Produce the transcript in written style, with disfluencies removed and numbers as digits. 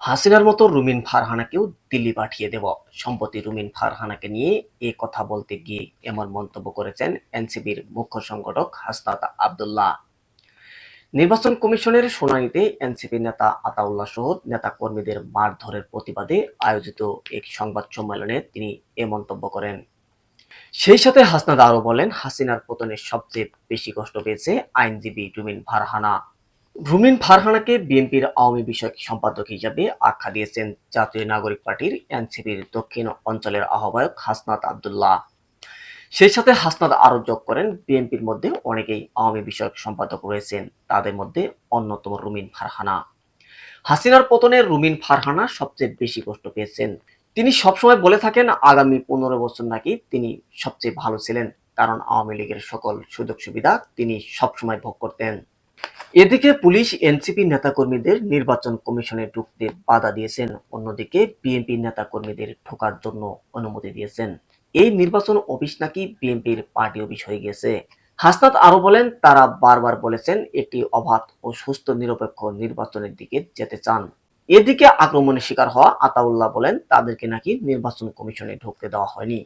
হাসিনার মতো রুমিন ফারহানাকেও দিল্লি পাঠিয়ে দেব। সম্প্রতি রুমিন ফারহানাকে নিয়ে এ কথা বলতে গিয়ে এমন মন্তব্য করেছেন এনসিপির মুখ্য সংগঠক হাসনাত আব্দুল্লাহ। নির্বাচন কমিশনের শুনানিতে এনসিপি নেতা আতাউল্লাহ সহ নেতাকর্মীদের মারধরের প্রতিবাদে আয়োজিত এক সংবাদ সম্মেলনে তিনি এ মন্তব্য করেন। সেই সাথে হাসনাত আরও বলেন, হাসিনার পতনে সবচেয়ে বেশি কষ্ট পেয়েছে আইনজীবী রুমিন ফারহানা। রুমিন ফারহানাকে বিএনপির আওয়ামী বিষয়ক সম্পাদক হিসেবে আখ্যা দিয়েছেন জাতীয় নাগরিক পার্টির এনসিপির দক্ষিণ অঞ্চলের আহ্বায়ক হাসনাত আব্দুল্লাহ। সেই সাথে হাসনাত আরও যোগ করেন, বিএনপির মধ্যে অনেকেই আওয়ামী বিষয়ক সম্পাদক রয়েছেন, তাদের মধ্যে অন্যতম রুমিন ফারহানা। হাসিনার পতনে রুমিন ফারহানা সবচেয়ে বেশি কষ্ট পেয়েছেন। তিনি সবসময় বলে থাকেন, আগামী 15 বছর নাকি তিনি সবচেয়ে ভালো ছিলেন, কারণ আওয়ামী লীগের সকল সুযোগ সুবিধা তিনি সবসময় ভোগ করতেন। এদিকে পুলিশ এনসিপি নেতাকর্মীদের নির্বাচন কমিশনে ঢুকতে বাধা দিয়েছেন, অন্যদিকে বিএনপি নেতাকর্মীদের ঢোকার জন্য অনুমতি দিয়েছেন। এই নির্বাচন অফিস নাকি বিএনপির পার্টি অফিস হয়ে গেছে। হাসনাত আরো বলেন, তারা বারবার বলেছেন একটি অবাধ ও সুস্থ নিরপেক্ষ নির্বাচনের দিকে যেতে চান। এদিকে আক্রমণের শিকার হওয়া আতাউল্লাহ বলেন, তাদেরকে নাকি নির্বাচন কমিশনে ঢুকতে দেওয়া হয়নি।